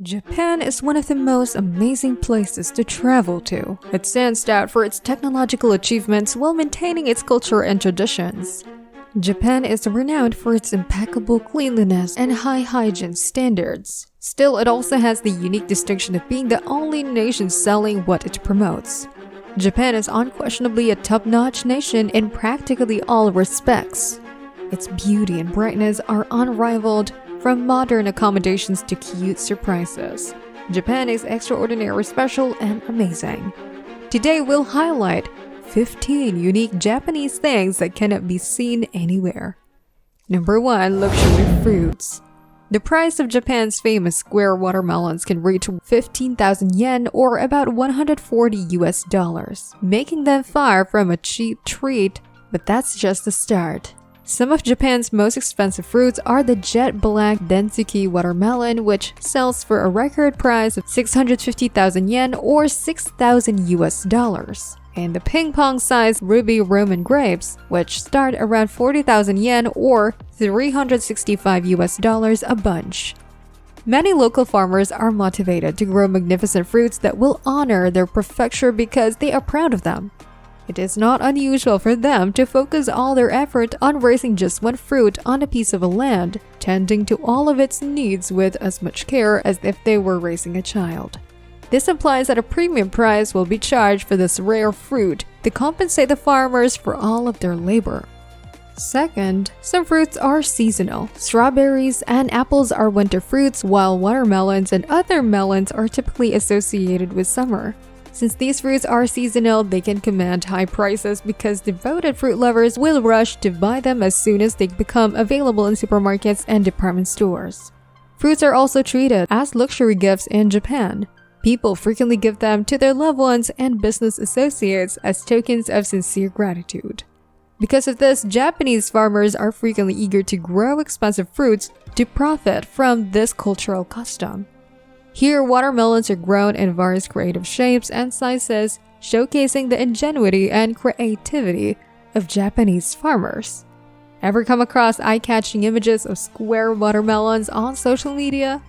Japan is one of the most amazing places to travel to. It stands out for its technological achievements while maintaining its culture and traditions. Japan is renowned for its impeccable cleanliness and high hygiene standards. Still, it also has the unique distinction of being the only nation selling what it promotes. Japan is unquestionably a top-notch nation in practically all respects. Its beauty and brightness are unrivaled, from modern accommodations to cute surprises. Japan is extraordinarily special and amazing. Today we'll highlight 15 unique Japanese things that cannot be seen anywhere. Number 1. Luxury fruits. The price of Japan's famous square watermelons can reach 15,000 yen or about $140, making them far from a cheap treat, but that's just the start. Some of Japan's most expensive fruits are the jet black Densuki watermelon, which sells for a record price of 650,000 yen or $6,000, and the ping-pong-sized ruby Roman grapes, which start around 40,000 yen or $365 a bunch. Many local farmers are motivated to grow magnificent fruits that will honor their prefecture because they are proud of them. It is not unusual for them to focus all their effort on raising just one fruit on a piece of land, tending to all of its needs with as much care as if they were raising a child. This implies that a premium price will be charged for this rare fruit to compensate the farmers for all of their labor. Second, some fruits are seasonal. Strawberries and apples are winter fruits, while watermelons and other melons are typically associated with summer. Since these fruits are seasonal, they can command high prices because devoted fruit lovers will rush to buy them as soon as they become available in supermarkets and department stores. Fruits are also treated as luxury gifts in Japan. People frequently give them to their loved ones and business associates as tokens of sincere gratitude. Because of this, Japanese farmers are frequently eager to grow expensive fruits to profit from this cultural custom. Here, watermelons are grown in various creative shapes and sizes, showcasing the ingenuity and creativity of Japanese farmers. Ever come across eye-catching images of square watermelons on social media?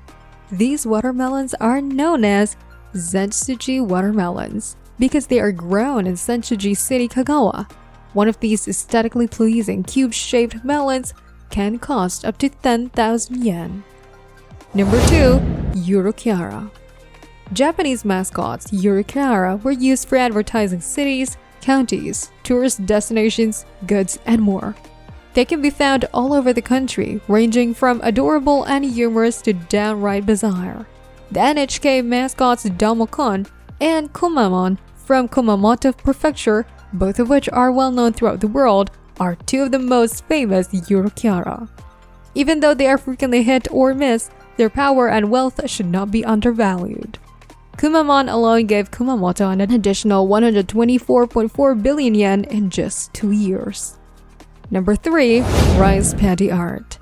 These watermelons are known as Zentsuji watermelons because they are grown in Zentsuji City, Kagawa. One of these aesthetically pleasing cube-shaped melons can cost up to 10,000 yen. Number 2. Urochiara. Japanese mascots Urochiara were used for advertising cities, counties, tourist destinations, goods, and more. They can be found all over the country, ranging from adorable and humorous to downright bizarre. The NHK mascots Domokon and Kumamon from Kumamoto Prefecture, both of which are well known throughout the world, are two of the most famous Urochiara. Even though they are frequently hit or miss, their power and wealth should not be undervalued. Kumamon alone gave Kumamoto an additional 124.4 billion yen in just 2 years. Number 3. Rice paddy art.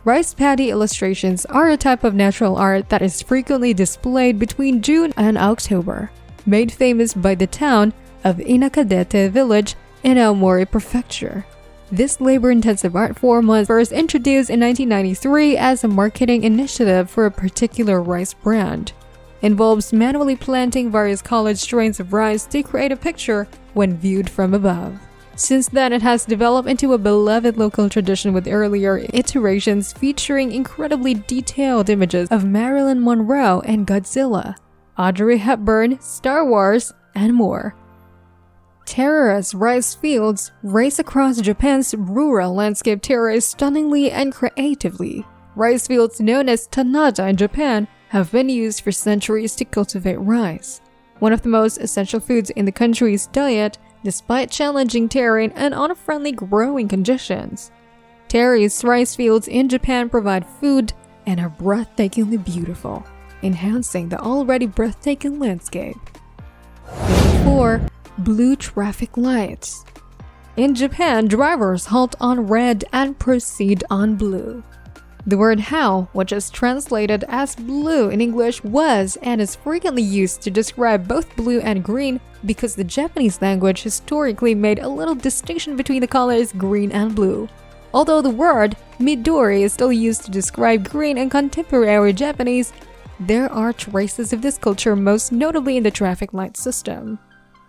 Rice paddy illustrations are a type of natural art that is frequently displayed between June and October, made famous by the town of Inakadete village in Aomori Prefecture. This labor-intensive art form was first introduced in 1993 as a marketing initiative for a particular rice brand. It involves manually planting various colored strains of rice to create a picture when viewed from above. Since then, it has developed into a beloved local tradition with earlier iterations featuring incredibly detailed images of Marilyn Monroe and Godzilla, Audrey Hepburn, Star Wars, and more. Terrace rice fields race across Japan's rural landscape terrace stunningly and creatively. Rice fields known as Tanada in Japan have been used for centuries to cultivate rice, one of the most essential foods in the country's diet despite challenging terrain and unfriendly growing conditions. Terrace rice fields in Japan provide food and are breathtakingly beautiful, enhancing the already breathtaking landscape. Number 4. Blue traffic lights. In Japan, drivers halt on red and proceed on blue. The word how, which is translated as blue in English, was and is frequently used to describe both blue and green because the Japanese language historically made a little distinction between the colors green and blue. Although the word midori is still used to describe green in contemporary Japanese, there are traces of this culture, most notably in the traffic light system.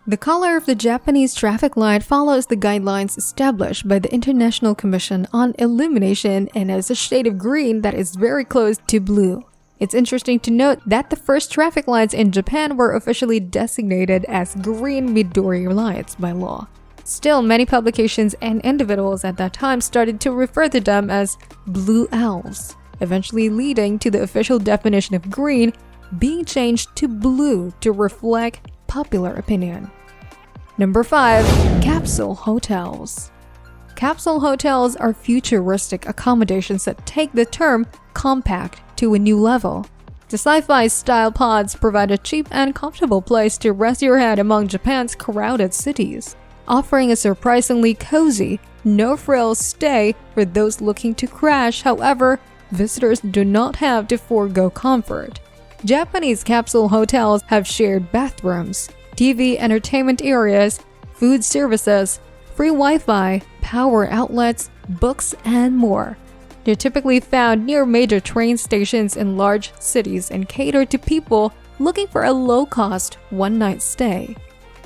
The color of the Japanese traffic light follows the guidelines established by the International Commission on Illumination and is a shade of green that is very close to blue. It's interesting to note that the first traffic lights in Japan were officially designated as green Midori lights by law. Still, many publications and individuals at that time started to refer to them as blue elves, eventually leading to the official definition of green being changed to blue to reflect popular opinion. Number 5. Capsule hotels. Capsule hotels are futuristic accommodations that take the term compact to a new level. The sci-fi style pods provide a cheap and comfortable place to rest your head among Japan's crowded cities, offering a surprisingly cozy, no-frills stay for those looking to crash. However, visitors do not have to forego comfort. Japanese capsule hotels have shared bathrooms, TV entertainment areas, food services, free Wi-Fi, power outlets, books, and more. They're typically found near major train stations in large cities and cater to people looking for a low-cost one-night stay.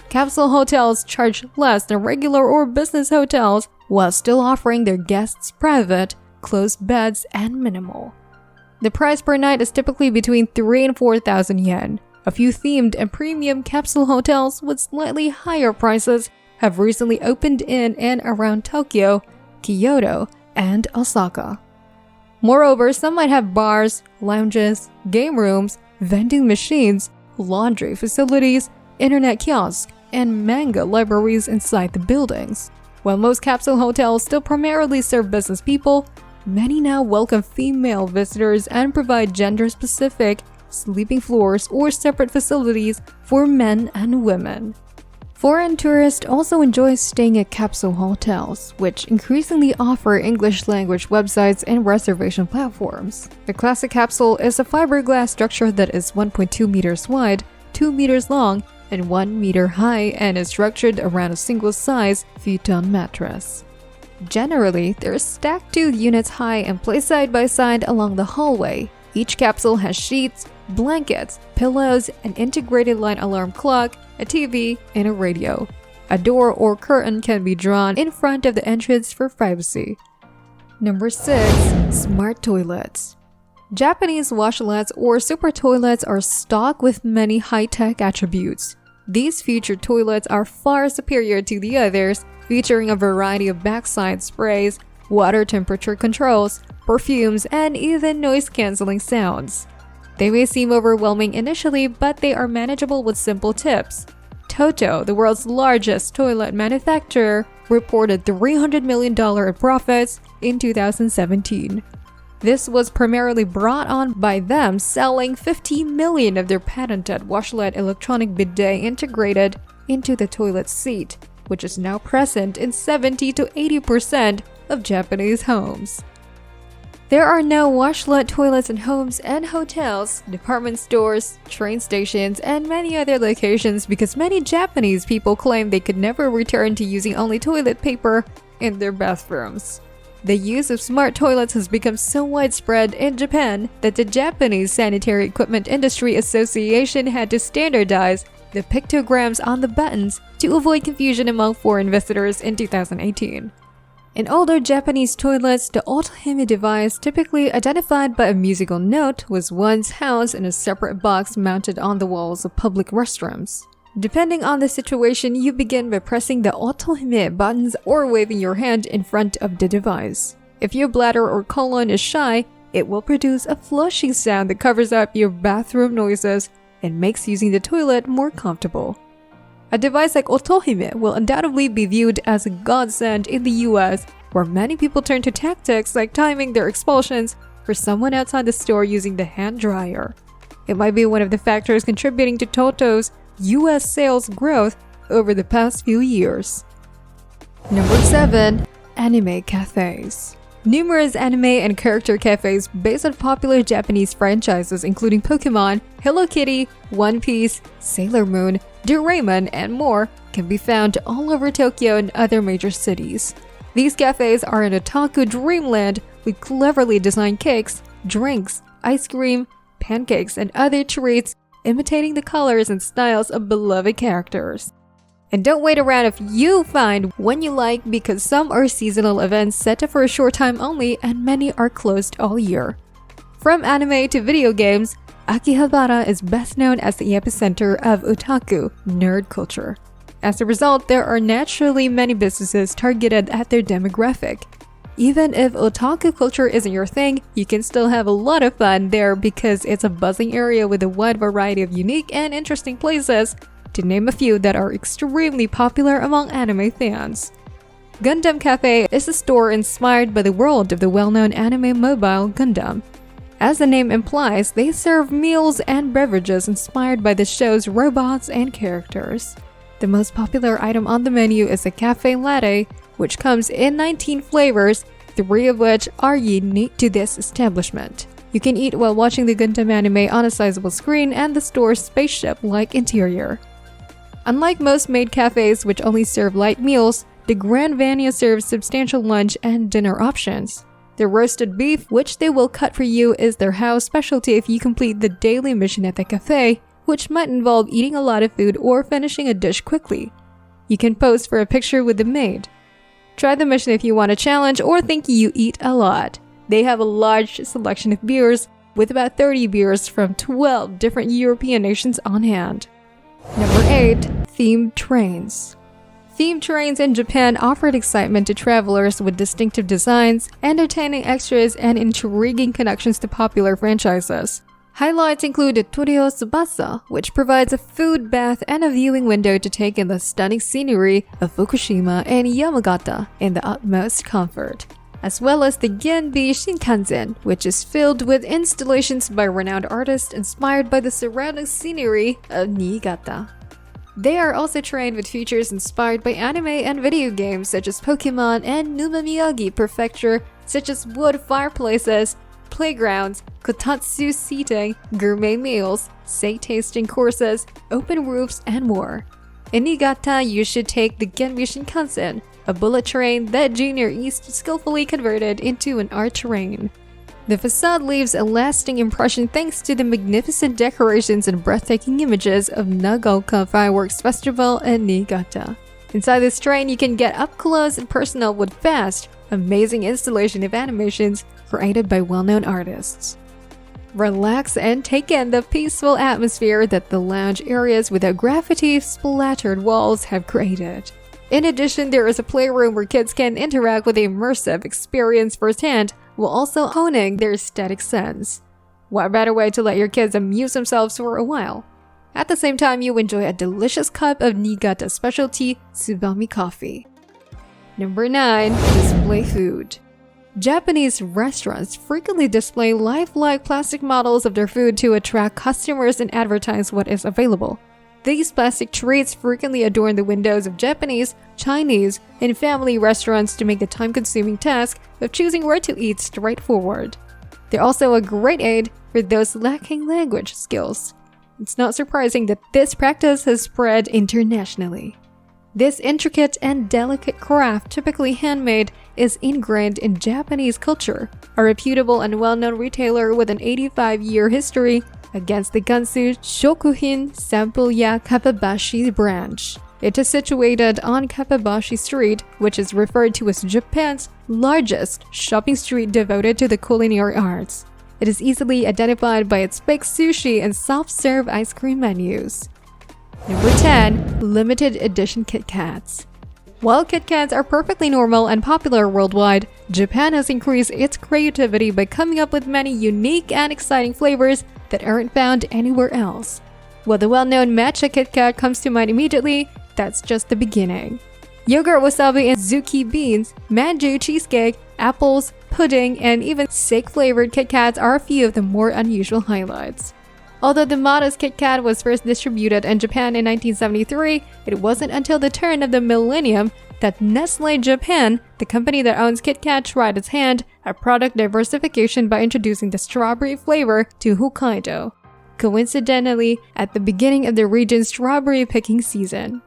Capsule hotels charge less than regular or business hotels while still offering their guests private, closed beds and minimal. The price per night is typically between 3,000 and 4,000 yen. A few themed and premium capsule hotels with slightly higher prices have recently opened in and around Tokyo, Kyoto, and Osaka. Moreover, some might have bars, lounges, game rooms, vending machines, laundry facilities, internet kiosks, and manga libraries inside the buildings. While most capsule hotels still primarily serve business people, many now welcome female visitors and provide gender-specific sleeping floors or separate facilities for men and women. Foreign tourists also enjoy staying at capsule hotels, which increasingly offer English-language websites and reservation platforms. The classic capsule is a fiberglass structure that is 1.2 meters wide, 2 meters long, and 1 meter high and is structured around a single-size futon mattress. Generally, they're stacked 2 units high and placed side by side along the hallway. Each capsule has sheets, blankets, pillows, an integrated light alarm clock, a TV, and a radio. A door or curtain can be drawn in front of the entrance for privacy. Number 6. Smart toilets. Japanese washlets or super toilets are stocked with many high-tech attributes. These featured toilets are far superior to the others, featuring a variety of backside sprays, water temperature controls, perfumes, and even noise-canceling sounds. They may seem overwhelming initially, but they are manageable with simple tips. Toto, the world's largest toilet manufacturer, reported $300 million in profits in 2017. This was primarily brought on by them selling 50 million of their patented washlet electronic bidet integrated into the toilet seat, which is now present in 70 to 80% of Japanese homes. There are now washlet toilets in homes and hotels, department stores, train stations, and many other locations because many Japanese people claim they could never return to using only toilet paper in their bathrooms. The use of smart toilets has become so widespread in Japan that the Japanese Sanitary Equipment Industry Association had to standardize the pictograms on the buttons to avoid confusion among foreign visitors in 2018. In older Japanese toilets, the otohime device, typically identified by a musical note, was once housed in a separate box mounted on the walls of public restrooms. Depending on the situation, you begin by pressing the otohime buttons or waving your hand in front of the device. If your bladder or colon is shy, it will produce a flushing sound that covers up your bathroom noises and makes using the toilet more comfortable. A device like otohime will undoubtedly be viewed as a godsend in the US, where many people turn to tactics like timing their expulsions for someone outside the store using the hand dryer. It might be one of the factors contributing to Toto's US sales growth over the past few years. Number 7. Anime cafes. Numerous anime and character cafes based on popular Japanese franchises including Pokemon, Hello Kitty, One Piece, Sailor Moon, Doraemon, and more can be found all over Tokyo and other major cities. These cafes are an otaku dreamland with cleverly designed cakes, drinks, ice cream, pancakes, and other treats, imitating the colors and styles of beloved characters. And don't wait around if you find one you like, because some are seasonal events set for a short time only and many are closed all year. From anime to video games, Akihabara is best known as the epicenter of otaku nerd culture. As a result, there are naturally many businesses targeted at their demographic. Even if otaku culture isn't your thing, you can still have a lot of fun there because it's a buzzing area with a wide variety of unique and interesting places, to name a few that are extremely popular among anime fans. Gundam Cafe is a store inspired by the world of the well-known anime mobile Gundam. As the name implies, they serve meals and beverages inspired by the show's robots and characters. The most popular item on the menu is a cafe latte, which comes in 19 flavors, 3 of which are unique to this establishment. You can eat while watching the Gundam anime on a sizable screen and the store's spaceship-like interior. Unlike most maid cafes, which only serve light meals, the Grand Vania serves substantial lunch and dinner options. The roasted beef, which they will cut for you, is their house specialty if you complete the daily mission at the cafe, which might involve eating a lot of food or finishing a dish quickly. You can pose for a picture with the maid. Try the mission if you want a challenge or think you eat a lot. They have a large selection of beers, with about 30 beers from 12 different European nations on hand. Number 8. Themed trains. Themed trains in Japan offered excitement to travelers with distinctive designs, entertaining extras, and intriguing connections to popular franchises. Highlights include the Torio Tsubasa, which provides a food bath and a viewing window to take in the stunning scenery of Fukushima and Yamagata in the utmost comfort, as well as the Genbi Shinkansen, which is filled with installations by renowned artists inspired by the surrounding scenery of Niigata. They are also trained with features inspired by anime and video games such as Pokemon and Numa Miyagi Prefecture, such as wood fireplaces, playgrounds, Katatsu seating, gourmet meals, say tasting courses, open roofs, and more. In Niigata, you should take the Genbi Shinkansen, a bullet train that Junior East skillfully converted into an art train. The facade leaves a lasting impression thanks to the magnificent decorations and breathtaking images of Nagaoka Fireworks Festival in Niigata. Inside this train, you can get up close and personal with vast, amazing installation of animations created by well-known artists. Relax and take in the peaceful atmosphere that the lounge areas without graffiti-splattered walls have created. In addition, there is a playroom where kids can interact with the immersive experience firsthand, while also honing their aesthetic sense. What better way to let your kids amuse themselves for a while? At the same time, you enjoy a delicious cup of Niigata specialty Tsubami coffee. Number 9. Display food. Japanese restaurants frequently display lifelike plastic models of their food to attract customers and advertise what is available. These plastic treats frequently adorn the windows of Japanese, Chinese, and family restaurants to make the time-consuming task of choosing where to eat straightforward. They're also a great aid for those lacking language skills. It's not surprising that this practice has spread internationally. This intricate and delicate craft, typically handmade, is ingrained in Japanese culture. A reputable and well-known retailer with an 85-year history against the Gansu Shokuhin Sampo-ya Kappabashi branch. It is situated on Kappabashi Street, which is referred to as Japan's largest shopping street devoted to the culinary arts. It is easily identified by its baked sushi and soft-serve ice cream menus. Number 10. Limited edition KitKats. While KitKats are perfectly normal and popular worldwide, Japan has increased its creativity by coming up with many unique and exciting flavors that aren't found anywhere else. While the well-known matcha KitKat comes to mind immediately, that's just the beginning. Yogurt wasabi and zuki beans, manju cheesecake, apples, pudding, and even steak-flavored KitKats are a few of the more unusual highlights. Although the modest KitKat was first distributed in Japan in 1973, it wasn't until the turn of the millennium that Nestlé Japan, the company that owns KitKat, tried its hand at product diversification by introducing the strawberry flavor to Hokkaido, coincidentally at the beginning of the region's strawberry picking season.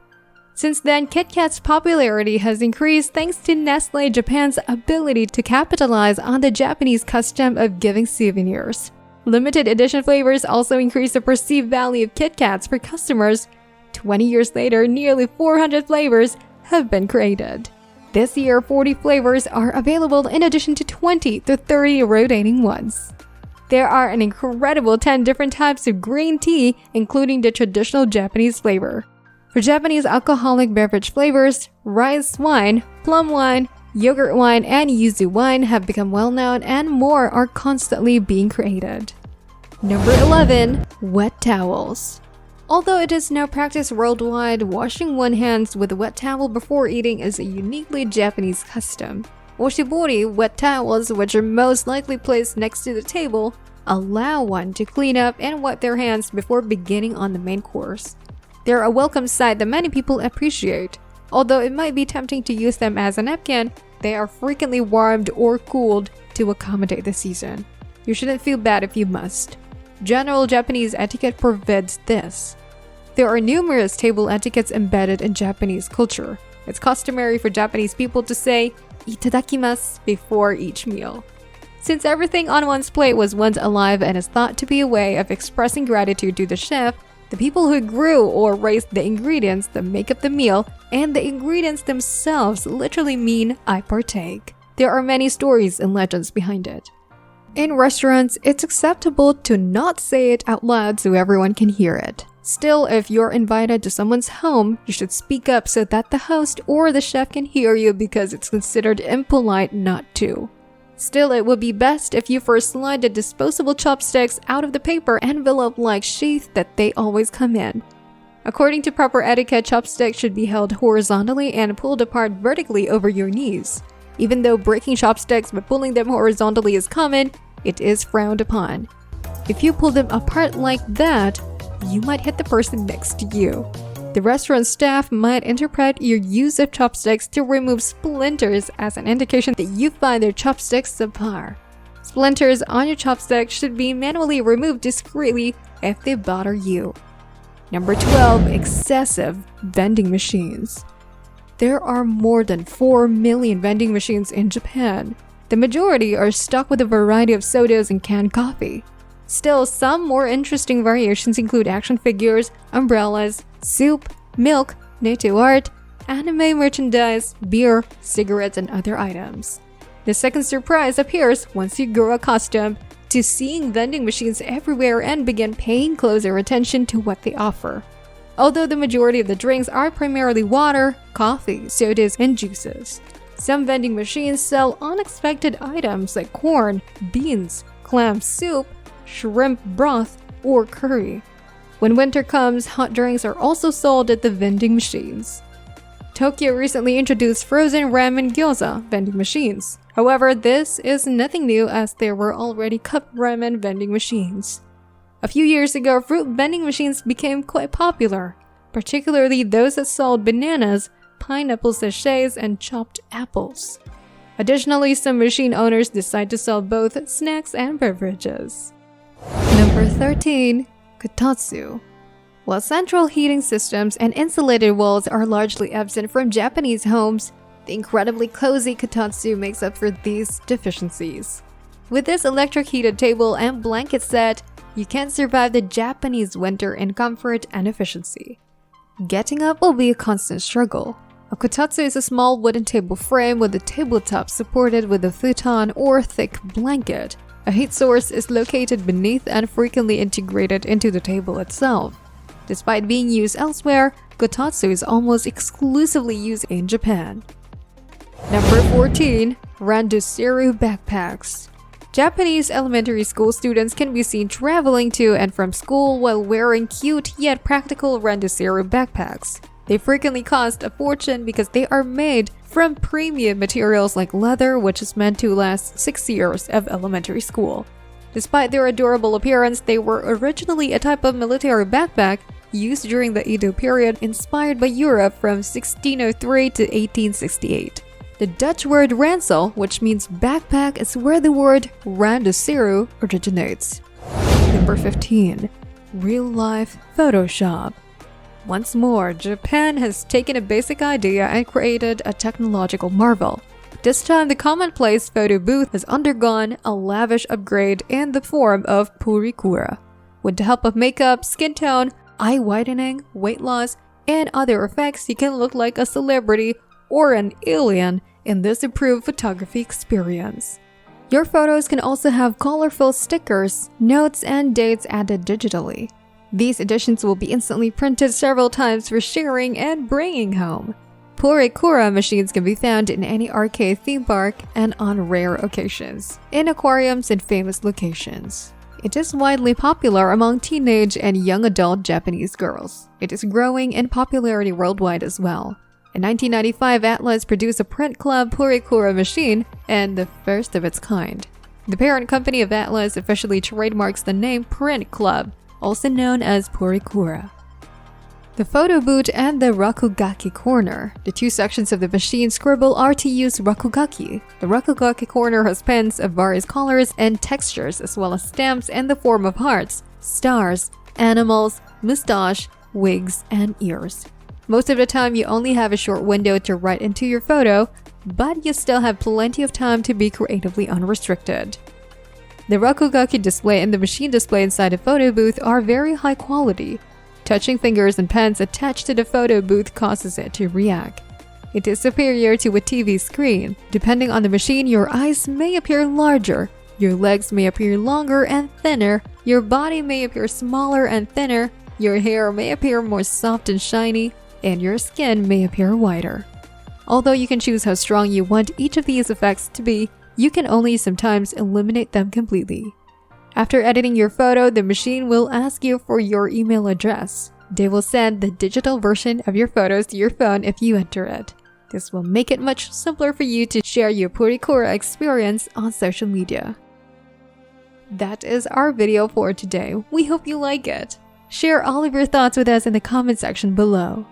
Since then, KitKat's popularity has increased thanks to Nestlé Japan's ability to capitalize on the Japanese custom of giving souvenirs. Limited edition flavors also increase the perceived value of KitKats for customers. 20 years later, nearly 400 flavors have been created. This year, 40 flavors are available in addition to 20 to 30 rotating ones. There are an incredible 10 different types of green tea, including the traditional Japanese flavor. For Japanese alcoholic beverage flavors, rice wine, plum wine, yogurt wine, and yuzu wine have become well-known, and more are constantly being created. Number 11. Wet towels. Although it is now practiced worldwide, washing one's hands with a wet towel before eating is a uniquely Japanese custom. Oshibori wet towels, which are most likely placed next to the table, allow one to clean up and wipe their hands before beginning on the main course. They're a welcome sight that many people appreciate. Although it might be tempting to use them as a napkin, they are frequently warmed or cooled to accommodate the season. You shouldn't feel bad if you must. General Japanese etiquette forbids this. There are numerous table etiquettes embedded in Japanese culture. It's customary for Japanese people to say "itadakimasu" before each meal. Since everything on one's plate was once alive and is thought to be a way of expressing gratitude to the chef, the people who grew or raised the ingredients that make up the meal, and the ingredients themselves literally mean "I partake." There are many stories and legends behind it. In restaurants, it's acceptable to not say it out loud so everyone can hear it. Still, if you're invited to someone's home, you should speak up so that the host or the chef can hear you, because it's considered impolite not to. Still, it would be best if you first slide the disposable chopsticks out of the paper envelope-like sheath that they always come in. According to proper etiquette, chopsticks should be held horizontally and pulled apart vertically over your knees. Even though breaking chopsticks by pulling them horizontally is common, it is frowned upon. If you pull them apart like that, you might hit the person next to you. The restaurant staff might interpret your use of chopsticks to remove splinters as an indication that you find their chopsticks subpar. Splinters on your chopsticks should be manually removed discreetly if they bother you. Number 12. Excessive vending machines. There are more than 4 million vending machines in Japan. The majority are stocked with a variety of sodas and canned coffee. Still, some more interesting variations include action figures, umbrellas, soup, milk, native art, anime merchandise, beer, cigarettes, and other items. The second surprise appears once you grow accustomed to seeing vending machines everywhere and begin paying closer attention to what they offer. Although the majority of the drinks are primarily water, coffee, sodas, and juices, some vending machines sell unexpected items like corn, beans, clam soup, shrimp broth, or curry. When winter comes, hot drinks are also sold at the vending machines. Tokyo recently introduced frozen ramen gyoza vending machines. However, this is nothing new, as there were already cup ramen vending machines. A few years ago, fruit vending machines became quite popular, particularly those that sold bananas, pineapple sachets, and chopped apples. Additionally, some machine owners decide to sell both snacks and beverages. Number 13. Katatsu. While central heating systems and insulated walls are largely absent from Japanese homes, the incredibly cozy Katatsu makes up for these deficiencies. With this electric heated table and blanket set, you can survive the Japanese winter in comfort and efficiency. Getting up will be a constant struggle. A Katatsu is a small wooden table frame with a tabletop supported with a futon or thick blanket. A heat source is located beneath and frequently integrated into the table itself. Despite being used elsewhere, Katatsu is almost exclusively used in Japan. Number 14. Rendeziro backpacks. Japanese elementary school students can be seen traveling to and from school while wearing cute yet practical Rendeziro backpacks. They frequently cost a fortune because they are made from premium materials like leather, which is meant to last 6 years of elementary school. Despite their adorable appearance, they were originally a type of military backpack used during the Edo period, inspired by Europe from 1603 to 1868. The Dutch word ransel, which means backpack, is where the word Rendeziro originates. Number 15. Real-life Photoshop. Once more, Japan has taken a basic idea and created a technological marvel. This time, the commonplace photo booth has undergone a lavish upgrade in the form of Urochiara. With the help of makeup, skin tone, eye whitening, weight loss, and other effects, you can look like a celebrity or an alien in this improved photography experience. Your photos can also have colorful stickers, notes, and dates added digitally. These editions will be instantly printed several times for sharing and bringing home. Urochiara machines can be found in any arcade theme park and on rare occasions, in aquariums and famous locations. It is widely popular among teenage and young adult Japanese girls. It is growing in popularity worldwide as well. In 1995, Atlas produced a Print Club Urochiara machine, and the first of its kind. The parent company of Atlas officially trademarks the name Print Club, also known as Urochiara. The photo boot and the rakugaki corner. The two sections of the machine scribble are to use rakugaki. The rakugaki corner has pens of various colors and textures, as well as stamps in the form of hearts, stars, animals, mustache, wigs, and ears. Most of the time, you only have a short window to write into your photo, but you still have plenty of time to be creatively unrestricted. The rakugaki display and the machine display inside the photo booth are very high quality. Touching fingers and pens attached to the photo booth causes it to react. It is superior to a TV screen. Depending on the machine, your eyes may appear larger, your legs may appear longer and thinner, your body may appear smaller and thinner, your hair may appear more soft and shiny, and your skin may appear whiter. Although you can choose how strong you want each of these effects to be, you can only sometimes eliminate them completely. After editing your photo, the machine will ask you for your email address. They will send the digital version of your photos to your phone if you enter it. This will make it much simpler for you to share your Urochiara experience on social media. That is our video for today. We hope you like it. Share all of your thoughts with us in the comment section below.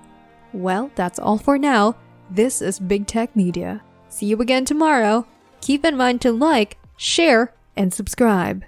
Well, that's all for now. This is Big Tech Media. See you again tomorrow. Keep in mind to like, share, and subscribe.